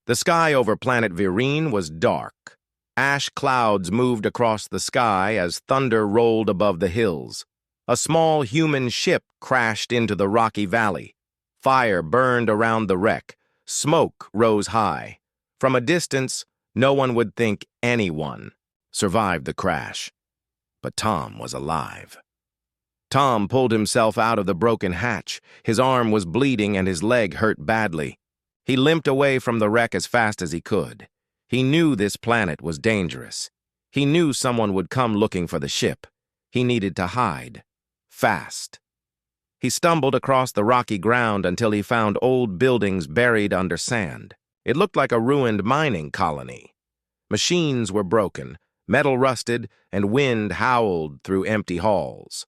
The sky over planet Virene was dark. Ash clouds moved across the sky as thunder rolled above the hills. A small human ship crashed into the rocky valley. Fire burned around the wreck. Smoke rose high. From a distance, no one would think anyone survived the crash. But Tom was alive. Tom pulled himself out of the broken hatch. His arm was bleeding and his leg hurt badly. He limped away from the wreck as fast as he could. He knew this planet was dangerous. He knew someone would come looking for the ship. He needed to hide. Fast. He stumbled across the rocky ground until he found old buildings buried under sand. It looked like a ruined mining colony. Machines were broken, metal rusted, and wind howled through empty halls.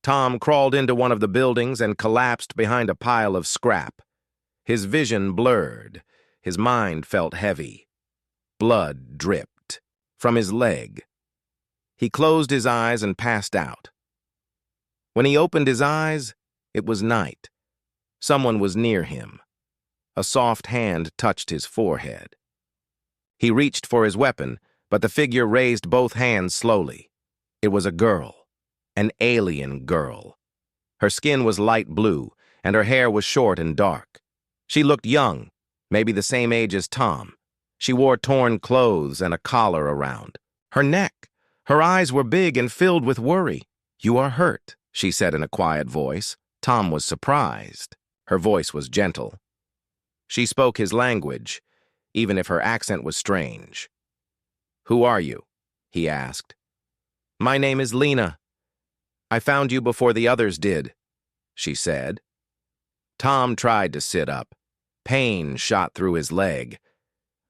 Tom crawled into one of the buildings and collapsed behind a pile of scrap. His vision blurred. His mind felt heavy. Blood dripped from his leg. He closed his eyes and passed out. When he opened his eyes, it was night. Someone was near him. A soft hand touched his forehead. He reached for his weapon, but the figure raised both hands slowly. It was a girl, an alien girl. Her skin was light blue, and her hair was short and dark. She looked young, maybe the same age as Tom. She wore torn clothes and a collar around her neck. Her eyes were big and filled with worry. "You are hurt," she said in a quiet voice. Tom was surprised. Her voice was gentle. She spoke his language, even if her accent was strange. "Who are you?" he asked. "My name is Lena. I found you before the others did," she said. Tom tried to sit up. Pain shot through his leg.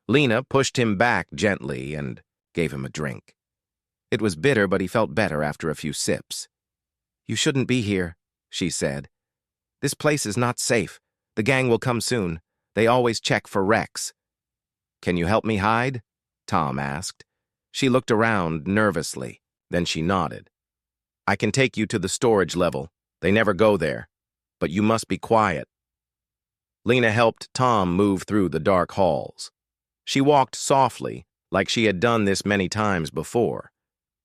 Lena pushed him back gently and gave him a drink. It was bitter, but he felt better after a few sips. "You shouldn't be here," she said. "This place is not safe. The gang will come soon. They always check for wrecks." "Can you help me hide?" Tom asked. She looked around nervously. Then she nodded. "I can take you to the storage level. They never go there. But you must be quiet." Lena helped Tom move through the dark halls. She walked softly, like she had done this many times before.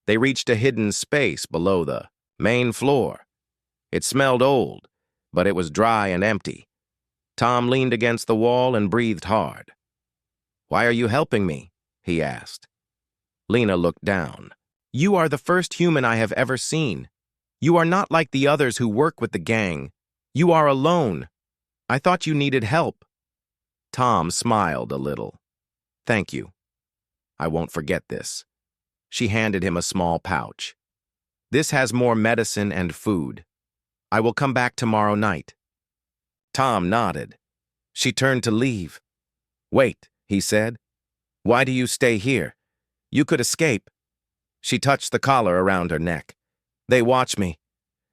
They reached a hidden space below the main floor. It smelled old, but it was dry and empty. Tom leaned against the wall and breathed hard. "Why are you helping me?" he asked. Lena looked down. "You are the first human I have ever seen. You are not like the others who work with the gang. You are alone. I thought you needed help." Tom smiled a little. "Thank you. I won't forget this." She handed him a small pouch. "This has more medicine and food. I will come back tomorrow night." Tom nodded. She turned to leave. "Wait," he said. "Why do you stay here? You could escape." She touched the collar around her neck. "They watch me.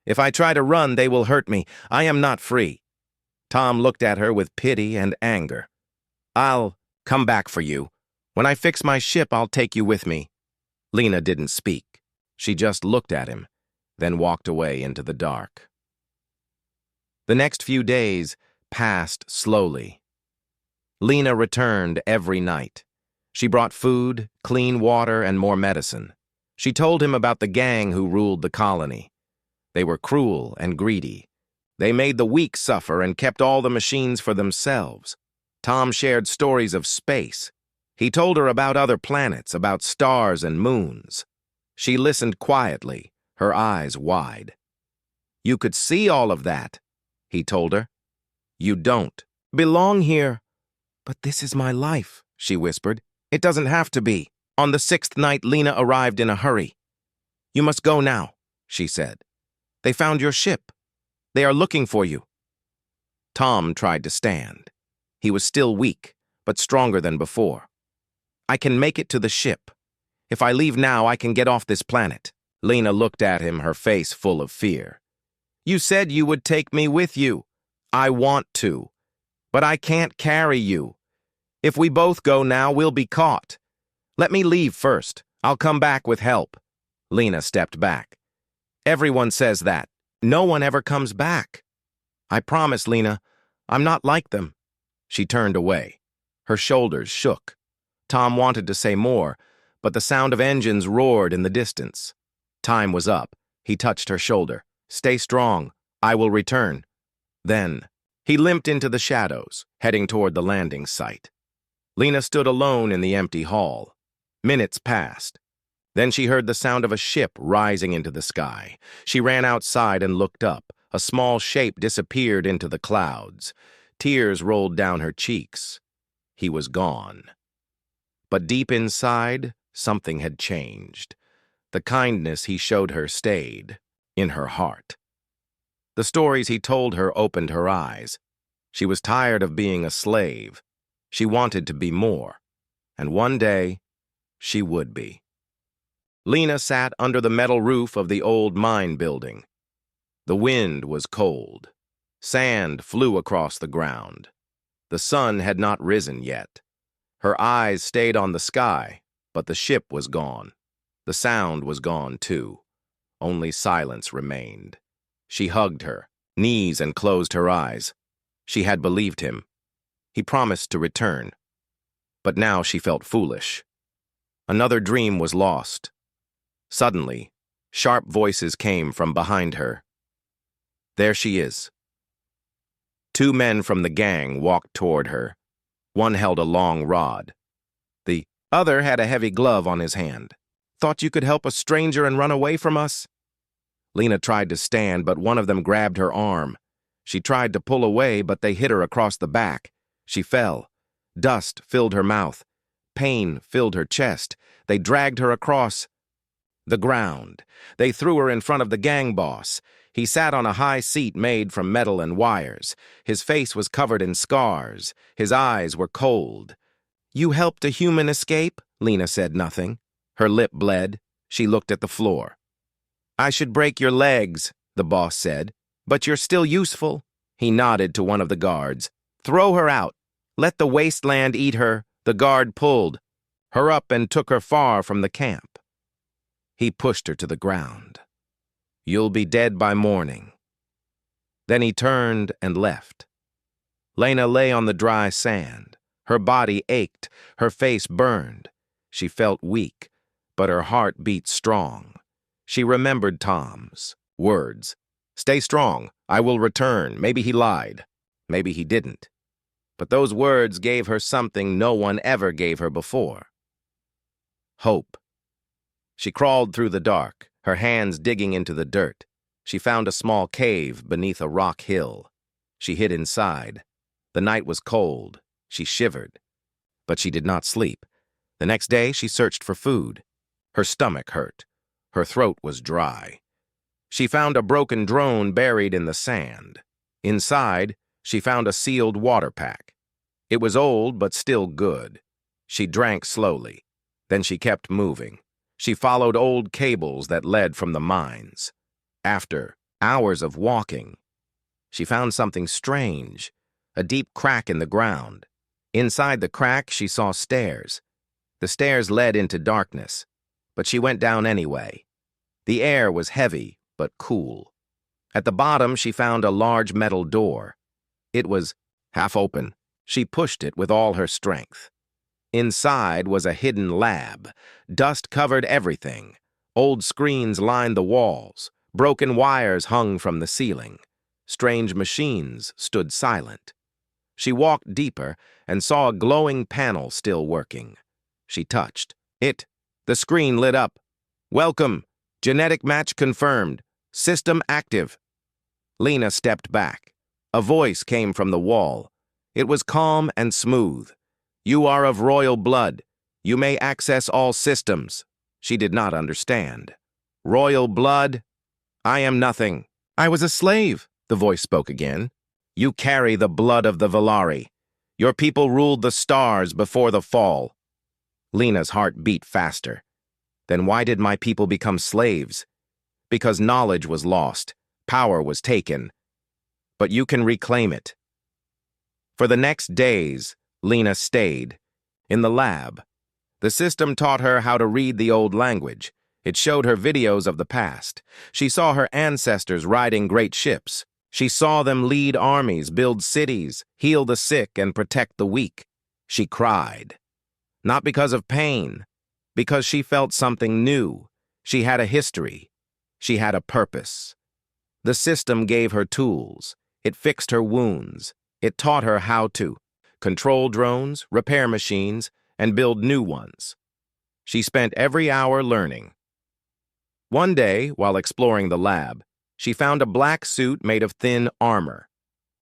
If I try to run, they will hurt me. I am not free." Tom looked at her with pity and anger. "I'll come back for you. When I fix my ship, I'll take you with me." Lena didn't speak. She just looked at him, then walked away into the dark. The next few days passed slowly. Lena returned every night. She brought food, clean water, and more medicine. She told him about the gang who ruled the colony. They were cruel and greedy. They made the weak suffer and kept all the machines for themselves. Tom shared stories of space. He told her about other planets, about stars and moons. She listened quietly, her eyes wide. "You could see all of that," he told her. "You don't belong here." "But this is my life," she whispered. "It doesn't have to be." On the 6th night, Lena arrived in a hurry. "You must go now," she said. "They found your ship. They are looking for you." Tom tried to stand. He was still weak, but stronger than before. "I can make it to the ship. If I leave now, I can get off this planet." Lena looked at him, her face full of fear. "You said you would take me with you." "I want to, but I can't carry you. If we both go now, we'll be caught. Let me leave first. I'll come back with help." Lena stepped back. "Everyone says that. No one ever comes back." "I promise, Lena, I'm not like them." She turned away. Her shoulders shook. Tom wanted to say more, but the sound of engines roared in the distance. Time was up. He touched her shoulder. "Stay strong. I will return." Then, he limped into the shadows, heading toward the landing site. Lena stood alone in the empty hall. Minutes passed. Then she heard the sound of a ship rising into the sky. She ran outside and looked up. A small shape disappeared into the clouds. Tears rolled down her cheeks. He was gone. But deep inside, something had changed. The kindness he showed her stayed in her heart. The stories he told her opened her eyes. She was tired of being a slave. She wanted to be more. And one day, she would be. Lena sat under the metal roof of the old mine building. The wind was cold. Sand flew across the ground. The sun had not risen yet. Her eyes stayed on the sky, but the ship was gone. The sound was gone too. Only silence remained. She hugged her knees and closed her eyes. She had believed him. He promised to return. But now she felt foolish. Another dream was lost. Suddenly, sharp voices came from behind her. There she is. Two men from the gang walked toward her. One held a long rod. The other had a heavy glove on his hand. "Thought you could help a stranger and run away from us?" Lena tried to stand, but one of them grabbed her arm. She tried to pull away, but they hit her across the back. She fell. Dust filled her mouth. Pain filled her chest. They dragged her across the ground. They threw her in front of the gang boss. He sat on a high seat made from metal and wires. His face was covered in scars. His eyes were cold. "You helped a human escape?" Lena said nothing. Her lip bled. She looked at the floor. "I should break your legs," the boss said, "but you're still useful." He nodded to one of the guards. "Throw her out. Let the wasteland eat her." The guard pulled her up and took her far from the camp. He pushed her to the ground. "You'll be dead by morning." Then he turned and left. Lena lay on the dry sand. Her body ached. Her face burned. She felt weak, but her heart beat strong. She remembered Tom's words. "Stay strong. I will return." Maybe he lied. Maybe he didn't. But those words gave her something no one ever gave her before. Hope. She crawled through the dark, her hands digging into the dirt. She found a small cave beneath a rock hill. She hid inside. The night was cold. She shivered. But she did not sleep. The next day, she searched for food. Her stomach hurt. Her throat was dry. She found a broken drone buried in the sand. Inside, she found a sealed water pack. It was old, but still good. She drank slowly. Then she kept moving. She followed old cables that led from the mines. After hours of walking, she found something strange, a deep crack in the ground. Inside the crack, she saw stairs. The stairs led into darkness, but she went down anyway. The air was heavy, but cool. At the bottom, she found a large metal door. It was half open. She pushed it with all her strength. Inside was a hidden lab. Dust covered everything. Old screens lined the walls. Broken wires hung from the ceiling. Strange machines stood silent. She walked deeper and saw a glowing panel still working. She touched it. The screen lit up. "Welcome. Genetic match confirmed. System active." Lena stepped back. A voice came from the wall. It was calm and smooth. "You are of royal blood. You may access all systems." She did not understand. "Royal blood? I am nothing." "I was a slave," the voice spoke again. "You carry the blood of the Valari. Your people ruled the stars before the fall." Lena's heart beat faster. Then why did my people become slaves? Because knowledge was lost. Power was taken. But you can reclaim it. For the next days, Lena stayed in the lab. The system taught her how to read the old language. It showed her videos of the past. She saw her ancestors riding great ships. She saw them lead armies, build cities, heal the sick, and protect the weak. She cried. Not because of pain, because she felt something new. She had a history. She had a purpose. The system gave her tools. It fixed her wounds. It taught her how to control drones, repair machines, and build new ones. She spent every hour learning. One day, while exploring the lab, she found a black suit made of thin armor.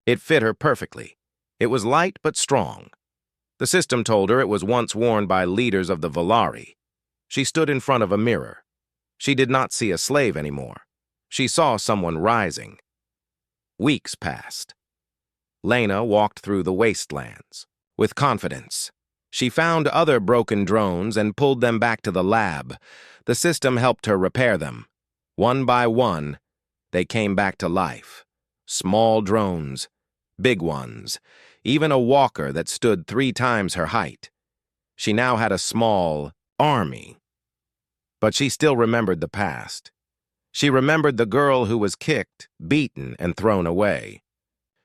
It fit her perfectly. It was light but strong. The system told her it was once worn by leaders of the Volari. She stood in front of a mirror. She did not see a slave anymore. She saw someone rising. Weeks passed. Lena walked through the wastelands with confidence. She found other broken drones and pulled them back to the lab. The system helped her repair them. One by one, they came back to life. Small drones, big ones, even a walker that stood 3 times her height. She now had a small army. But she still remembered the past. She remembered the girl who was kicked, beaten, and thrown away.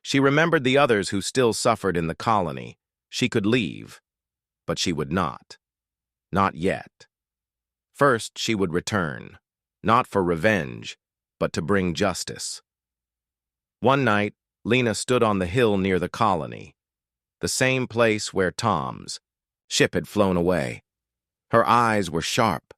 She remembered the others who still suffered in the colony. She could leave, but she would not. Not yet. First, she would return, not for revenge, but to bring justice. One night, Lena stood on the hill near the colony, the same place where Tom's ship had flown away. Her eyes were sharp.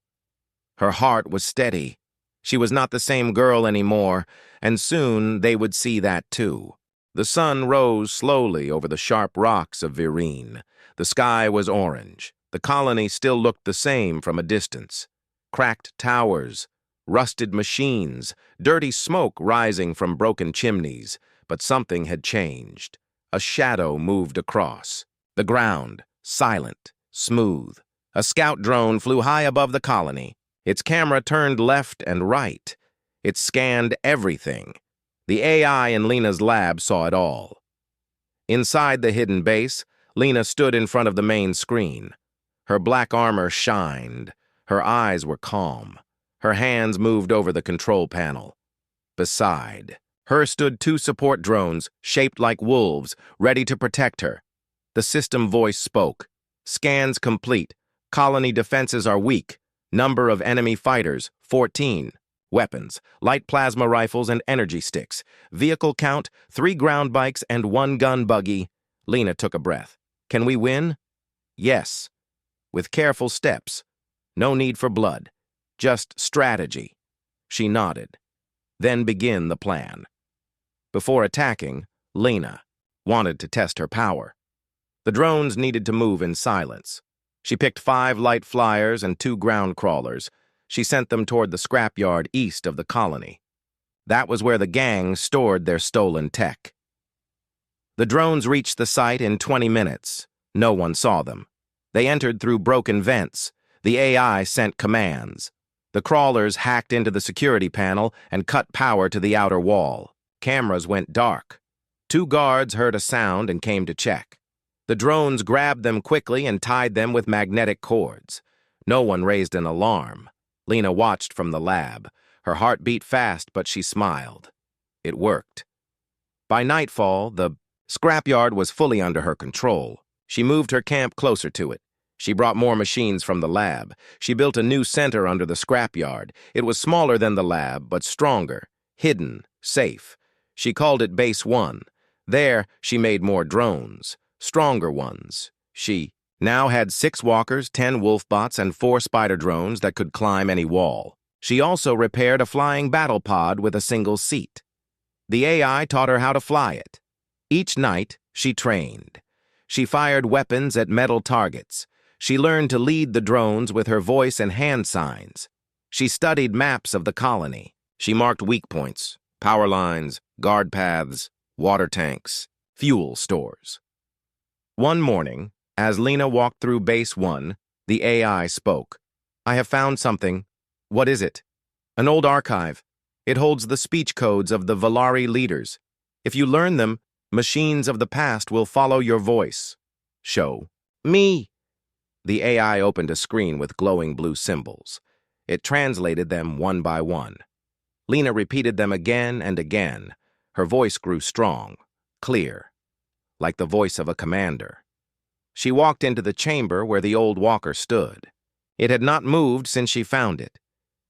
Her heart was steady. She was not the same girl anymore, and soon they would see that too. The sun rose slowly over the sharp rocks of Virene. The sky was orange. The colony still looked the same from a distance. Cracked towers, rusted machines, dirty smoke rising from broken chimneys. But something had changed. A shadow moved across. The ground, silent, smooth. A scout drone flew high above the colony. Its camera turned left and right. It scanned everything. The AI in Lena's lab saw it all. Inside the hidden base, Lena stood in front of the main screen. Her black armor shined. Her eyes were calm. Her hands moved over the control panel. Beside her stood 2 support drones, shaped like wolves, ready to protect her. The system voice spoke. Scans complete. Colony defenses are weak. Number of enemy fighters, 14. Weapons, light plasma rifles and energy sticks. Vehicle count, 3 ground bikes and 1 gun buggy. Lena took a breath. Can we win? Yes. With careful steps. No need for blood. Just strategy. She nodded. Then begin the plan. Before attacking, Lena wanted to test her power. The drones needed to move in silence. She picked 5 light flyers and 2 ground crawlers. She sent them toward the scrapyard east of the colony. That was where the gang stored their stolen tech. The drones reached the site in 20 minutes. No one saw them. They entered through broken vents. The AI sent commands. The crawlers hacked into the security panel and cut power to the outer wall. Cameras went dark. 2 guards heard a sound and came to check. The drones grabbed them quickly and tied them with magnetic cords. No one raised an alarm. Lena watched from the lab. Her heart beat fast, but she smiled. It worked. By nightfall, the scrapyard was fully under her control. She moved her camp closer to it. She brought more machines from the lab. She built a new center under the scrapyard. It was smaller than the lab, but stronger, hidden, safe. She called it Base 1. There, she made more drones. Stronger ones. She now had 6 walkers, 10 wolfbots, and 4 spider drones that could climb any wall. She also repaired a flying battle pod with a single seat. The AI taught her how to fly it. Each night, she trained. She fired weapons at metal targets. She learned to lead the drones with her voice and hand signs. She studied maps of the colony. She marked weak points, power lines, guard paths, water tanks, fuel stores. One morning, as Lena walked through Base 1, the AI spoke. I have found something. What is it? An old archive. It holds the speech codes of the Volari leaders. If you learn them, machines of the past will follow your voice. Show me. The AI opened a screen with glowing blue symbols. It translated them one by one. Lena repeated them again and again. Her voice grew strong, clear, like the voice of a commander. She walked into the chamber where the old walker stood. It had not moved since she found it.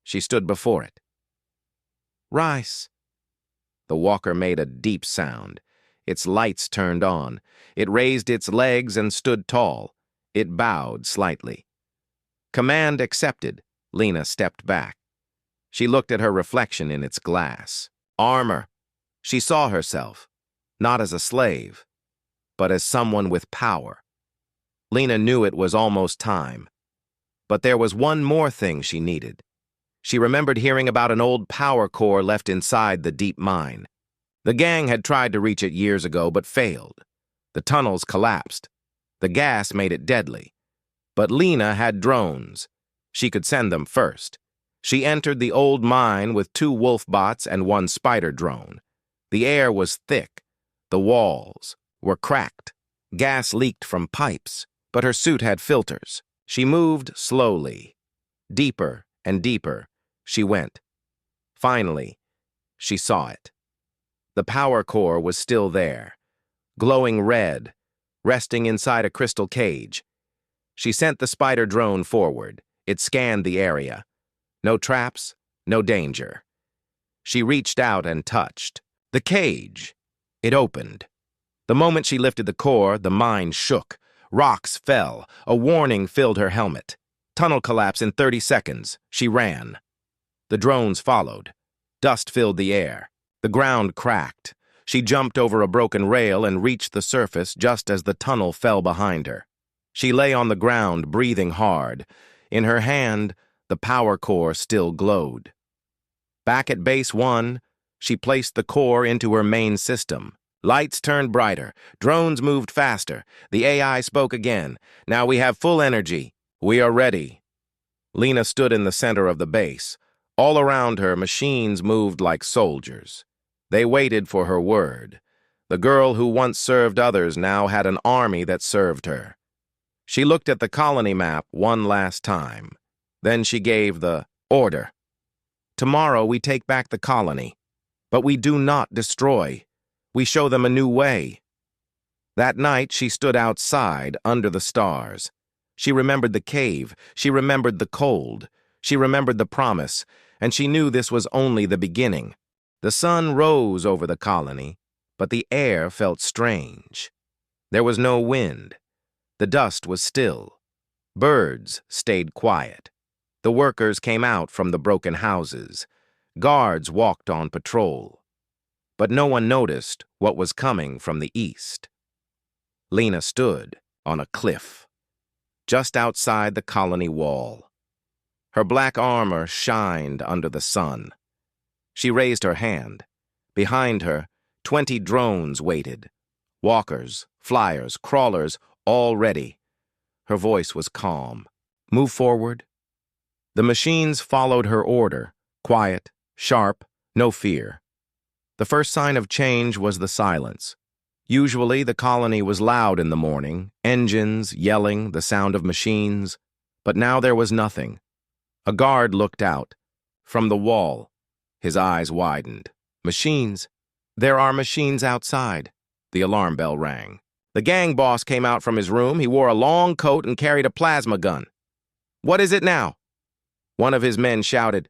She stood before it. "Rice." The walker made a deep sound. Its lights turned on. It raised its legs and stood tall. It bowed slightly. Command accepted. Lena stepped back. She looked at her reflection in its glass. Armor. She saw herself, not as a slave, but as someone with power. Lena knew it was almost time. But there was one more thing she needed. She remembered hearing about an old power core left inside the deep mine. The gang had tried to reach it years ago but failed. The tunnels collapsed. The gas made it deadly. But Lena had drones. She could send them first. She entered the old mine with 2 wolf bots and 1 spider drone. The air was thick. The walls were cracked. Gas leaked from pipes, but her suit had filters. She moved slowly. Deeper and deeper she went. Finally, she saw it. The power core was still there, glowing red, resting inside a crystal cage. She sent the spider drone forward. It scanned the area. No traps, no danger. She reached out and touched. The cage. It opened. The moment she lifted the core, the mine shook. Rocks fell. A warning filled her helmet. Tunnel collapse in 30 seconds. She ran. The drones followed. Dust filled the air. The ground cracked. She jumped over a broken rail and reached the surface just as the tunnel fell behind her. She lay on the ground, breathing hard. In her hand, the power core still glowed. Back at Base 1, she placed the core into her main system. Lights turned brighter. Drones moved faster. The AI spoke again. "Now we have full energy. We are ready." Lena stood in the center of the base. All around her, machines moved like soldiers. They waited for her word. The girl who once served others now had an army that served her. She looked at the colony map one last time. Then she gave the order. "Tomorrow we take back the colony, but we do not destroy. We show them a new way." That night she stood outside under the stars. She remembered the cave. She remembered the cold. She remembered the promise, and she knew this was only the beginning. The sun rose over the colony, but the air felt strange. There was no wind. The dust was still. Birds stayed quiet. The workers came out from the broken houses. Guards walked on patrol. But no one noticed what was coming from the east. Lena stood on a cliff, just outside the colony wall. Her black armor shined under the sun. She raised her hand. Behind her, 20 drones waited. Walkers, flyers, crawlers, all ready. Her voice was calm. "Move forward." The machines followed her order, quiet, sharp, no fear. The first sign of change was the silence. Usually the colony was loud in the morning, engines, yelling, the sound of machines. But now there was nothing. A guard looked out. From the wall, his eyes widened. "Machines. There are machines outside." The alarm bell rang. The gang boss came out from his room. He wore a long coat and carried a plasma gun. "What is it now?" One of his men shouted.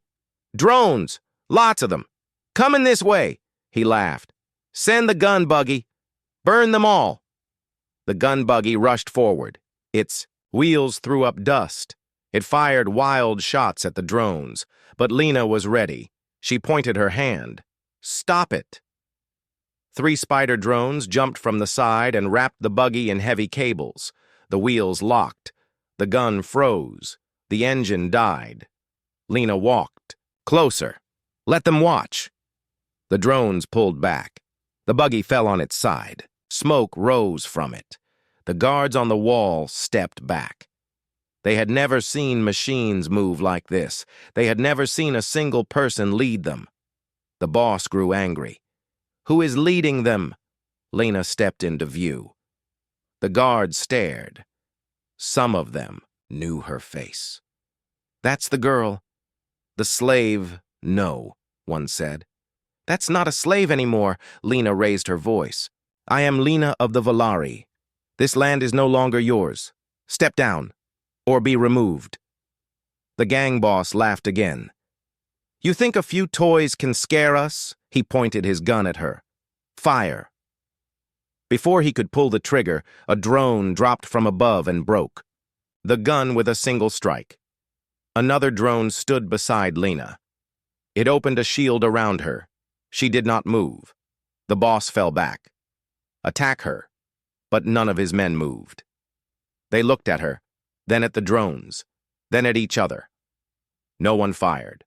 "Drones! Lots of them! Coming this way!" He laughed. "Send the gun buggy. Burn them all." The gun buggy rushed forward. Its wheels threw up dust. It fired wild shots at the drones, but Lena was ready. She pointed her hand. "Stop it." 3 spider drones jumped from the side and wrapped the buggy in heavy cables. The wheels locked. The gun froze. The engine died. Lena walked. "Closer. Let them watch." The drones pulled back. The buggy fell on its side. Smoke rose from it. The guards on the wall stepped back. They had never seen machines move like this. They had never seen a single person lead them. The boss grew angry. "Who is leading them?" Lena stepped into view. The guards stared. Some of them knew her face. "That's the girl." "The slave, no," one said. "That's not a slave anymore," Lena raised her voice. "I am Lena of the Valari." This land is no longer yours. Step down, or be removed." The gang boss laughed again. "You think a few toys can scare us?" He pointed his gun at her. "Fire." Before he could pull the trigger, a drone dropped from above and broke. The gun with a single strike. Another drone stood beside Lena. It opened a shield around her. She did not move. The boss fell back. Attack her. But none of his men moved. They looked at her, then at the drones, then at each other. No one fired.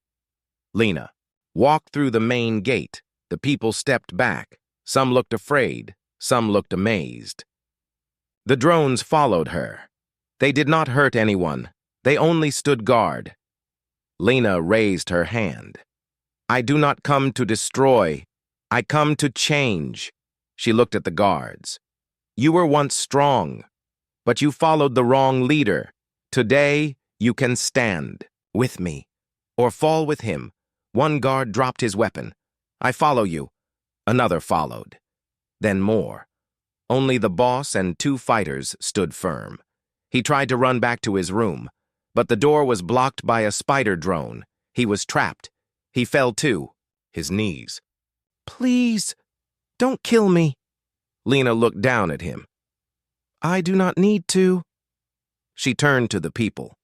Lena walked through the main gate. The people stepped back. Some looked afraid. Some looked amazed. The drones followed her. They did not hurt anyone. They only stood guard. Lena raised her hand. "I do not come to destroy. I come to change." She looked at the guards. "You were once strong, but you followed the wrong leader. Today, you can stand with me, or fall with him." One guard dropped his weapon. "I follow you." Another followed. Then more. Only the boss and 2 fighters stood firm. He tried to run back to his room, but the door was blocked by a spider drone. He was trapped. He fell to his knees. "Please, don't kill me." Lena looked down at him. "I do not need to." She turned to the people.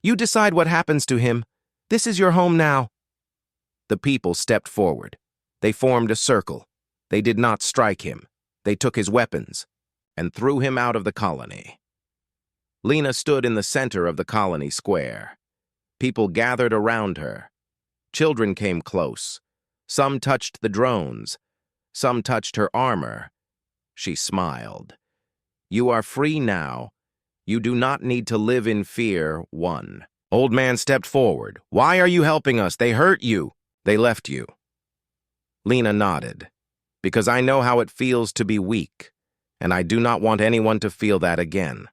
"You decide what happens to him. This is your home now." The people stepped forward. They formed a circle. They did not strike him. They took his weapons and threw him out of the colony. Lena stood in the center of the colony square. People gathered around her. Children came close. Some touched the drones. Some touched her armor. She smiled. "You are free now. You do not need to live in fear." One old man stepped forward. "Why are you helping us? They hurt you. They left you." Lena nodded. "Because I know how it feels to be weak, and I do not want anyone to feel that again."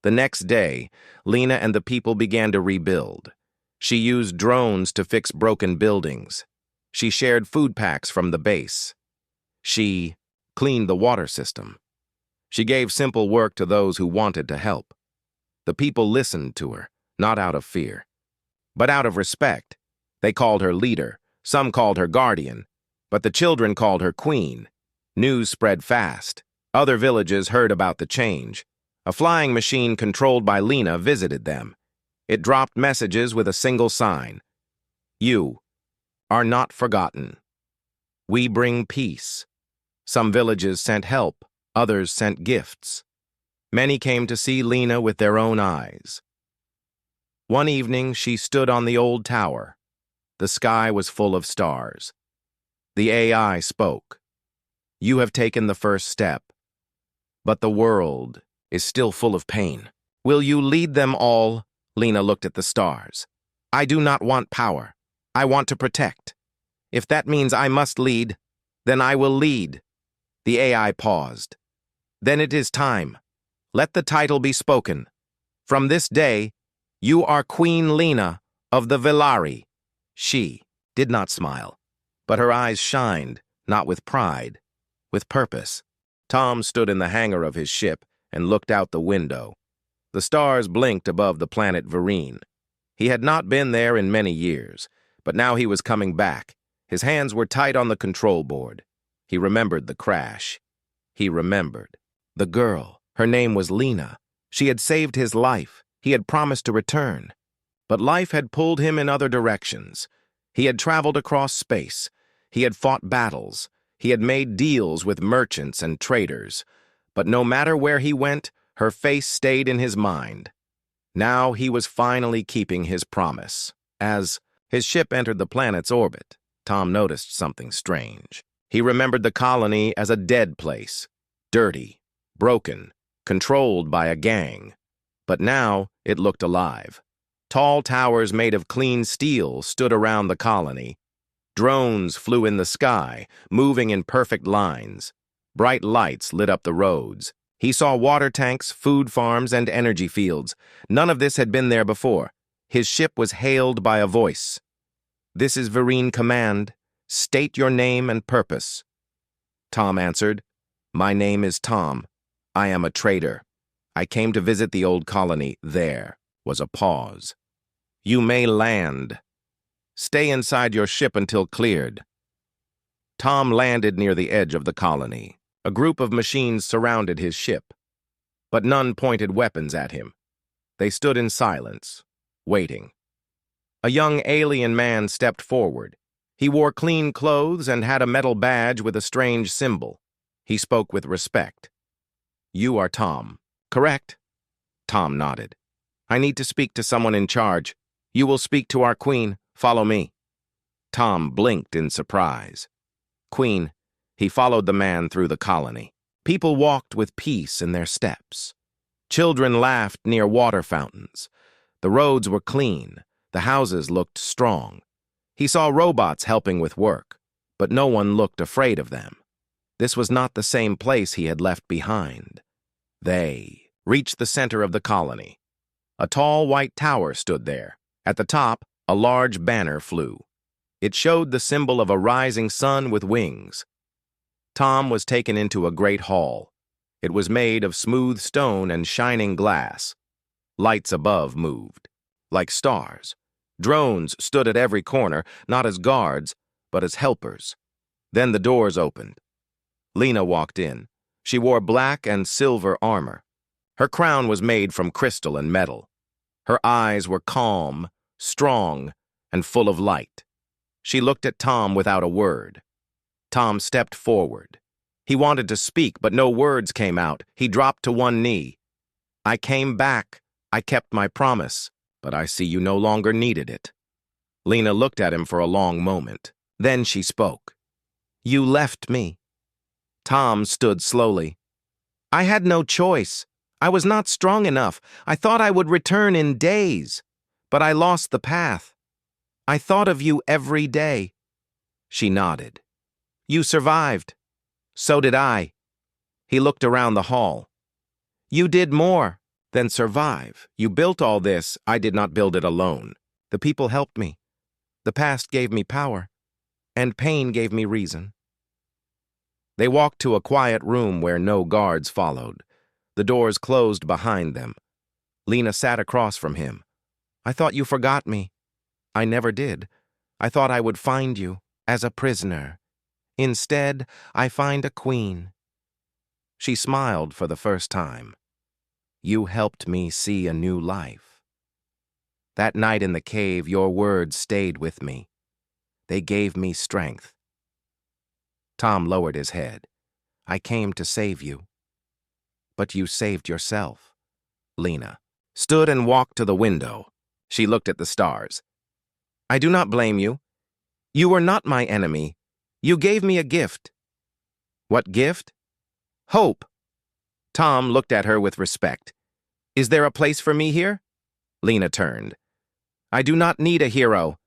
The next day, Lena and the people began to rebuild. She used drones to fix broken buildings. She shared food packs from the base. She cleaned the water system. She gave simple work to those who wanted to help. The people listened to her, not out of fear, but out of respect. They called her leader. Some called her guardian. But the children called her queen. News spread fast. Other villages heard about the change. A flying machine controlled by Lena visited them. It dropped messages with a single sign. "You are not forgotten. We bring peace." Some villages sent help. Others sent gifts. Many came to see Lena with their own eyes. One evening, she stood on the old tower. The sky was full of stars. The AI spoke. "You have taken the first step, but the world is still full of pain. Will you lead them all?" Lena looked at the stars. "I do not want power. I want to protect. If that means I must lead, then I will lead." The AI paused. "Then it is time. Let the title be spoken. From this day, you are Queen Lena of the Villari." She did not smile, but her eyes shined, not with pride, with purpose. Tom stood in the hangar of his ship and looked out the window. The stars blinked above the planet Vereen. He had not been there in many years, but now he was coming back. His hands were tight on the control board. He remembered the crash. He remembered. The girl, her name was Lena. She had saved his life. He had promised to return. But life had pulled him in other directions. He had traveled across space. He had fought battles. He had made deals with merchants and traders. But no matter where he went, her face stayed in his mind. Now he was finally keeping his promise. As his ship entered the planet's orbit, Tom noticed something strange. He remembered the colony as a dead place, dirty, broken, controlled by a gang. But now it looked alive. Tall towers made of clean steel stood around the colony. Drones flew in the sky, moving in perfect lines. Bright lights lit up the roads. He saw water tanks, food farms, and energy fields. None of this had been there before. His ship was hailed by a voice. "This is Vereen Command. State your name and purpose." Tom answered, "My name is Tom. I am a trader. I came to visit the old colony. There was a pause. You may land. Stay inside your ship until cleared. Tom landed near the edge of the colony. A group of machines surrounded his ship, but none pointed weapons at him. They stood in silence, waiting. A young alien man stepped forward. He wore clean clothes and had a metal badge with a strange symbol. He spoke with respect. You are Tom, correct? Tom nodded. I need to speak to someone in charge. You will speak to our queen. Follow me. Tom blinked in surprise. Queen. He followed the man through the colony. People walked with peace in their steps. Children laughed near water fountains. The roads were clean. The houses looked strong. He saw robots helping with work, but no one looked afraid of them. This was not the same place he had left behind. They reached the center of the colony. A tall white tower stood there. At the top, a large banner flew. It showed the symbol of a rising sun with wings. Tom was taken into a great hall. It was made of smooth stone and shining glass. Lights above moved, like stars. Drones stood at every corner, not as guards, but as helpers. Then the doors opened. Lena walked in. She wore black and silver armor. Her crown was made from crystal and metal. Her eyes were calm, strong, and full of light. She looked at Tom without a word. Tom stepped forward. He wanted to speak, but no words came out. He dropped to one knee. I came back. I kept my promise, but I see you no longer needed it. Lena looked at him for a long moment. Then she spoke. You left me. Tom stood slowly. I had no choice. I was not strong enough. I thought I would return in days, but I lost the path. I thought of you every day. She nodded. You survived. So did I. He looked around the hall. You did more than survive. You built all this. I did not build it alone. The people helped me. The past gave me power, and pain gave me reason. They walked to a quiet room where no guards followed. The doors closed behind them. Lena sat across from him. I thought you forgot me. I never did. I thought I would find you as a prisoner. Instead, I find a queen. She smiled for the first time. You helped me see a new life. That night in the cave, your words stayed with me. They gave me strength. Tom lowered his head. I came to save you. But you saved yourself. Lena stood and walked to the window. She looked at the stars. I do not blame you. You were not my enemy. You gave me a gift. What gift? Hope. Tom looked at her with respect. Is there a place for me here? Lena turned. I do not need a hero,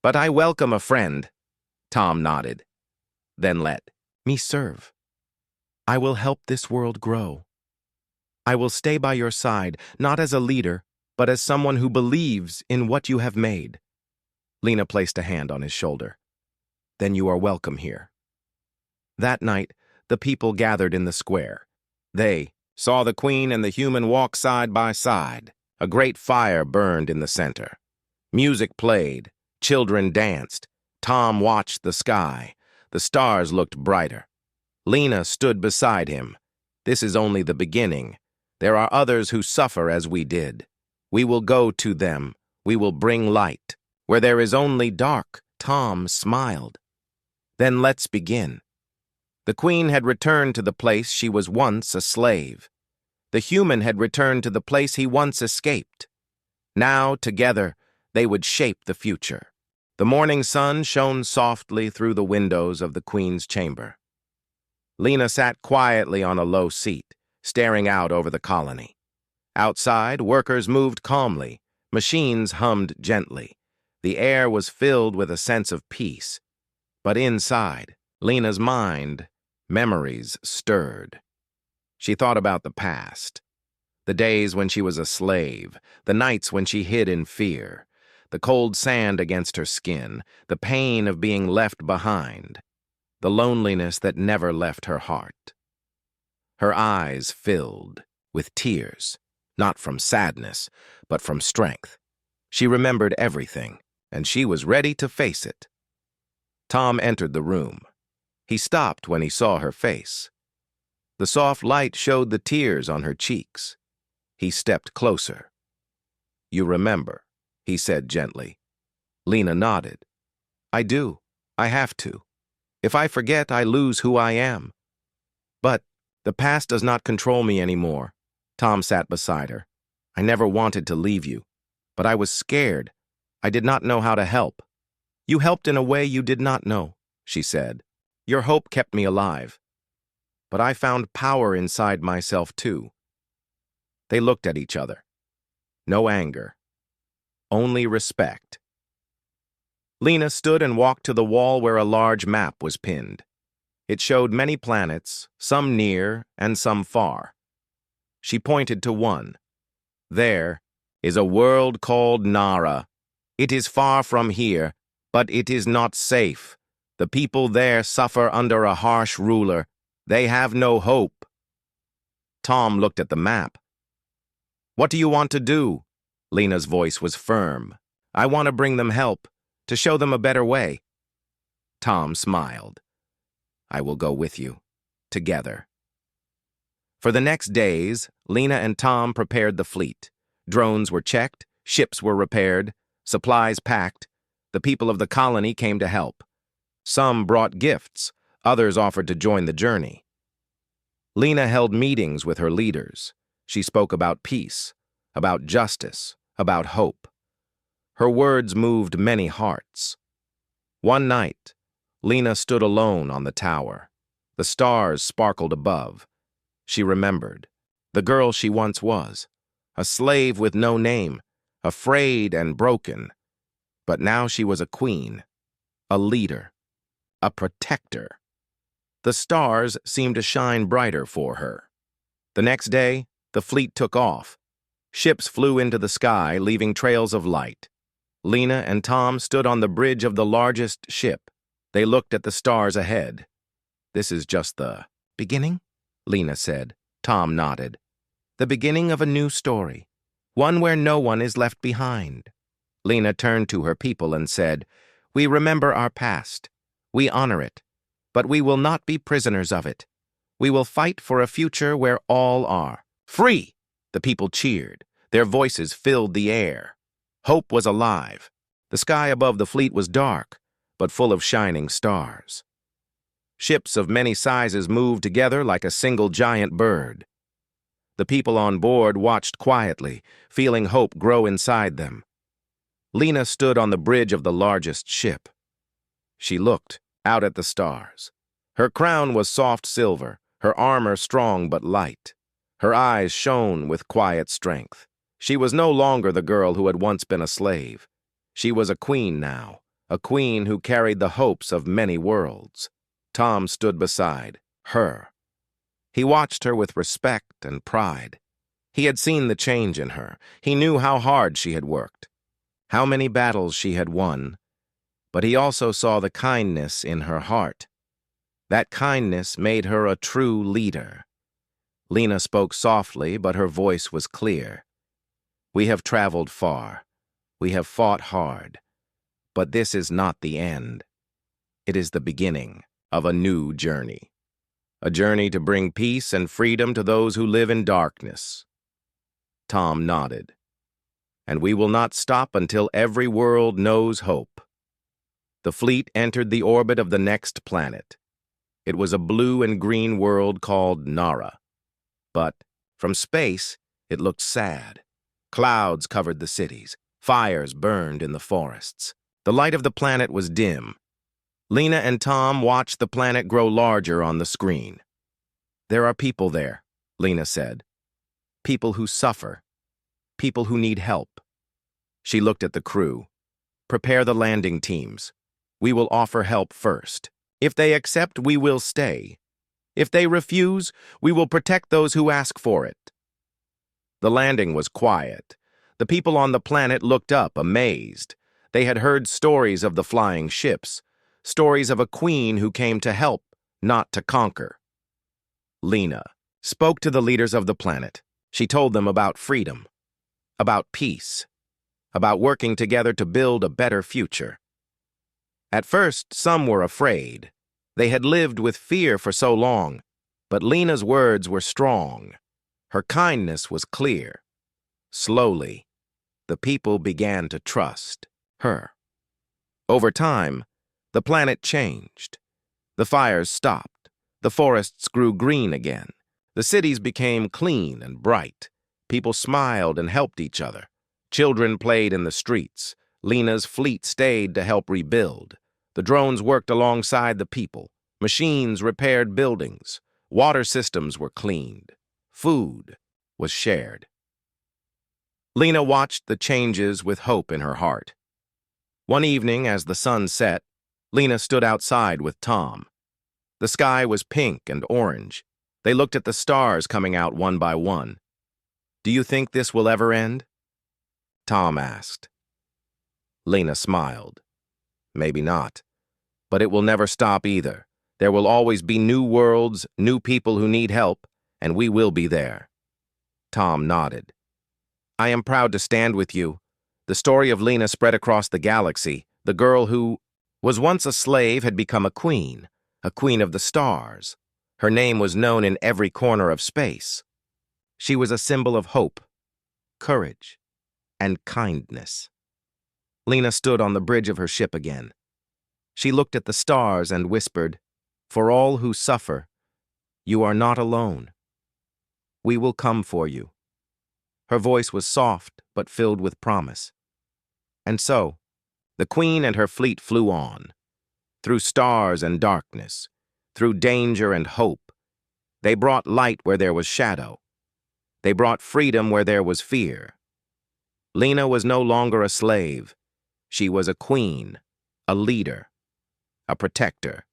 but I welcome a friend. Tom nodded. Then let me serve. I will help this world grow. I will stay by your side, not as a leader, but as someone who believes in what you have made. Lena placed a hand on his shoulder. Then you are welcome here. That night, the people gathered in the square. They saw the queen and the human walk side by side. A great fire burned in the center. Music played. Children danced. Tom watched the sky. The stars looked brighter. Lena stood beside him. This is only the beginning. There are others who suffer as we did. We will go to them. We will bring light. Where there is only dark, Tom smiled. Then let's begin. The queen had returned to the place she was once a slave. The human had returned to the place he once escaped. Now, together, they would shape the future. The morning sun shone softly through the windows of the queen's chamber. Lena sat quietly on a low seat, staring out over the colony. Outside, workers moved calmly. Machines hummed gently. The air was filled with a sense of peace. But inside, Lena's mind, memories stirred. She thought about the past. The days when she was a slave, the nights when she hid in fear, the cold sand against her skin, the pain of being left behind, the loneliness that never left her heart. Her eyes filled with tears, not from sadness, but from strength. She remembered everything, and she was ready to face it. Tom entered the room. He stopped when he saw her face. The soft light showed the tears on her cheeks. He stepped closer. "You remember," he said gently. Lena nodded. "I do. I have to. If I forget, I lose who I am." "But the past does not control me anymore." Tom sat beside her. "I never wanted to leave you, but I was scared. I did not know how to help." "You helped in a way you did not know," she said. "Your hope kept me alive. But I found power inside myself too." They looked at each other. No anger. Only respect. Lena stood and walked to the wall where a large map was pinned. It showed many planets, some near and some far. She pointed to one. "There is a world called Nara. It is far from here, but it is not safe. The people there suffer under a harsh ruler. They have no hope." Tom looked at the map. "What do you want to do?" Lena's voice was firm. "I want to bring them help, to show them a better way." Tom smiled. "I will go with you, together." For the next days, Lena and Tom prepared the fleet. Drones were checked, ships were repaired, supplies packed. The people of the colony came to help. Some brought gifts, others offered to join the journey. Lena held meetings with her leaders. She spoke about peace, about justice, about hope. Her words moved many hearts. One night, Lena stood alone on the tower. The stars sparkled above. She remembered the girl she once was, a slave with no name, afraid and broken. But now she was a queen, a leader, a protector. The stars seemed to shine brighter for her. The next day, the fleet took off. Ships flew into the sky, leaving trails of light. Lena and Tom stood on the bridge of the largest ship. They looked at the stars ahead. "This is just the beginning?" Lena said. Tom nodded. "The beginning of a new story, one where no one is left behind." Lena turned to her people and said, "We remember our past. We honor it. But we will not be prisoners of it. We will fight for a future where all are free." The people cheered. Their voices filled the air. Hope was alive. The sky above the fleet was dark, but full of shining stars. Ships of many sizes moved together like a single giant bird. The people on board watched quietly, feeling hope grow inside them. Lena stood on the bridge of the largest ship. She looked out at the stars. Her crown was soft silver, her armor strong but light. Her eyes shone with quiet strength. She was no longer the girl who had once been a slave. She was a queen now, a queen who carried the hopes of many worlds. Tom stood beside her. He watched her with respect and pride. He had seen the change in her. He knew how hard she had worked, how many battles she had won. But he also saw the kindness in her heart. That kindness made her a true leader. Lena spoke softly, but her voice was clear. "We have traveled far. We have fought hard. But this is not the end. It is the beginning of a new journey. A journey to bring peace and freedom to those who live in darkness." Tom nodded. "And we will not stop until every world knows hope." The fleet entered the orbit of the next planet. It was a blue and green world called Nara. But from space, it looked sad. Clouds covered the cities. Fires burned in the forests. The light of the planet was dim. Lena and Tom watched the planet grow larger on the screen. "There are people there," Lena said. "People who suffer. People who need help." She looked at the crew. "Prepare the landing teams. We will offer help first. If they accept, we will stay. If they refuse, we will protect those who ask for it." The landing was quiet. The people on the planet looked up, amazed. They had heard stories of the flying ships, stories of a queen who came to help, not to conquer. Lena spoke to the leaders of the planet. She told them about freedom, about peace, about working together to build a better future. At first, some were afraid. They had lived with fear for so long, but Lena's words were strong. Her kindness was clear. Slowly, the people began to trust her. Over time, the planet changed. The fires stopped. The forests grew green again. The cities became clean and bright. People smiled and helped each other. Children played in the streets. Lena's fleet stayed to help rebuild. The drones worked alongside the people. Machines repaired buildings. Water systems were cleaned. Food was shared. Lena watched the changes with hope in her heart. One evening, as the sun set, Lena stood outside with Tom. The sky was pink and orange. They looked at the stars coming out one by one. "Do you think this will ever end?" Tom asked. Lena smiled. "Maybe not. But it will never stop either. There will always be new worlds, new people who need help, and we will be there." Tom nodded. "I am proud to stand with you." The story of Lena spread across the galaxy. The girl who was once a slave had become a queen of the stars. Her name was known in every corner of space. She was a symbol of hope, courage, and kindness. Lena stood on the bridge of her ship again. She looked at the stars and whispered, "For all who suffer, you are not alone. We will come for you." Her voice was soft but filled with promise. And so, the queen and her fleet flew on. Through stars and darkness, through danger and hope. They brought light where there was shadow. They brought freedom where there was fear. Lena was no longer a slave. She was a queen, a leader, a protector.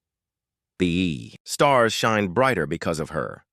The stars shined brighter because of her.